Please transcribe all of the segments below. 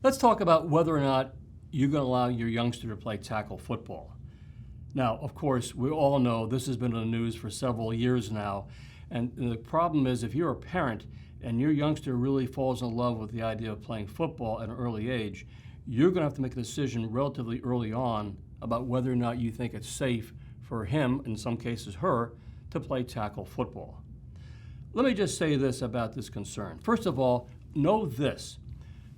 Let's talk about whether or not you're going to allow your youngster to play tackle football. Now, of course, we all know this has been in the news for several years now, and the problem is if you're a parent and your youngster really falls in love with the idea of playing football at an early age, you're going to have to make a decision relatively early on about whether or not you think it's safe for him, in some cases her, to play tackle football. Let me just say this about this concern. First of all, know this.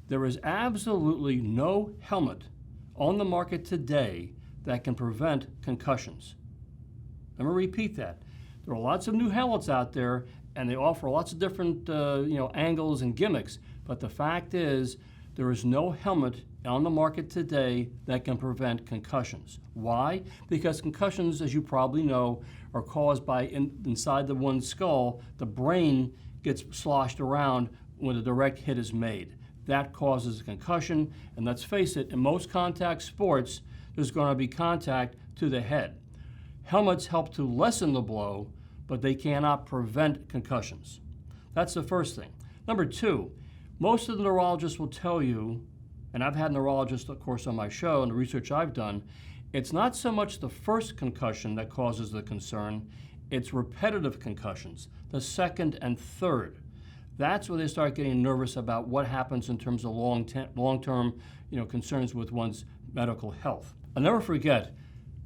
There is absolutely no helmet on the market today that can prevent concussions. Let me repeat that. There are lots of new helmets out there, and they offer lots of different angles and gimmicks, but the fact is there is no helmet on the market today that can prevent concussions. Why? Because concussions, as you probably know, are caused by inside the one's skull, the brain gets sloshed around when a direct hit is made. That causes a concussion, and let's face it, in most contact sports, there's going to be contact to the head. Helmets help to lessen the blow, but they cannot prevent concussions. That's the first thing. Number two, most of the neurologists will tell you, and I've had neurologists, of course, on my show and the research I've done, it's not so much the first concussion that causes the concern, it's repetitive concussions, the second and third. That's where they start getting nervous about what happens in terms of long-term concerns with one's medical health. I'll never forget,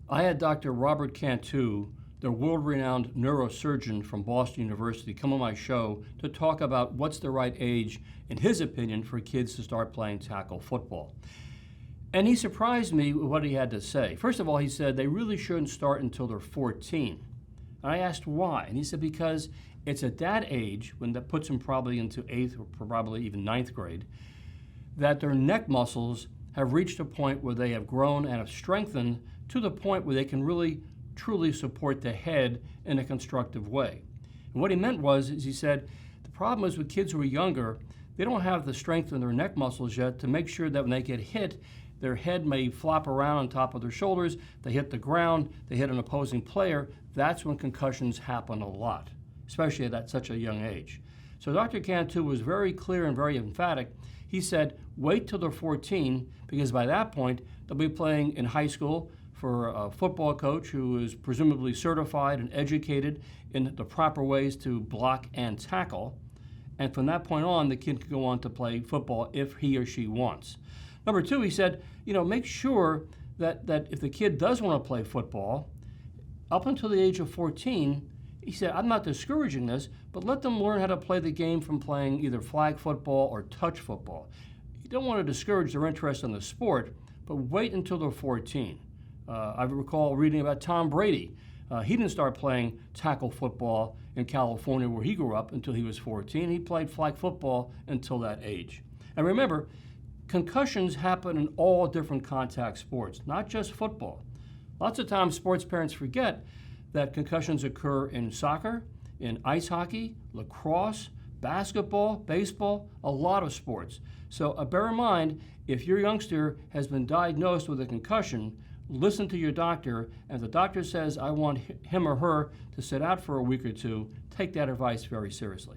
I had Dr. Robert Cantu, the world-renowned neurosurgeon from Boston University, come on my show to talk about what's the right age, in his opinion, for kids to start playing tackle football. And he surprised me with what he had to say. First of all, he said they really shouldn't start until they're 14. And I asked why, and he said because it's at that age, when that puts them probably into 8th or probably even 9th grade, that their neck muscles have reached a point where they have grown and have strengthened to the point where they can really truly support the head in a constructive way. And what he meant was, he said, the problem is with kids who are younger, they don't have the strength in their neck muscles yet to make sure that when they get hit, their head may flop around on top of their shoulders, they hit the ground, they hit an opposing player. That's when concussions happen a lot, especially at such a young age. So Dr. Cantu was very clear and very emphatic. He said, wait till they're 14, because by that point, they'll be playing in high school for a football coach who is presumably certified and educated in the proper ways to block and tackle. And from that point on, the kid can go on to play football if he or she wants. Number two, he said, make sure that if the kid does want to play football, up until the age of 14, he said, I'm not discouraging this, but let them learn how to play the game from playing either flag football or touch football. You don't want to discourage their interest in the sport, but wait until they're 14. I recall reading about Tom Brady. He didn't start playing tackle football in California where he grew up until he was 14. He played flag football until that age. And remember, concussions happen in all different contact sports, not just football. Lots of times sports parents forget that concussions occur in soccer, in ice hockey, lacrosse, basketball, baseball, a lot of sports. So bear in mind, if your youngster has been diagnosed with a concussion, listen to your doctor, and if the doctor says, I want him or her to sit out for a week or two, take that advice very seriously.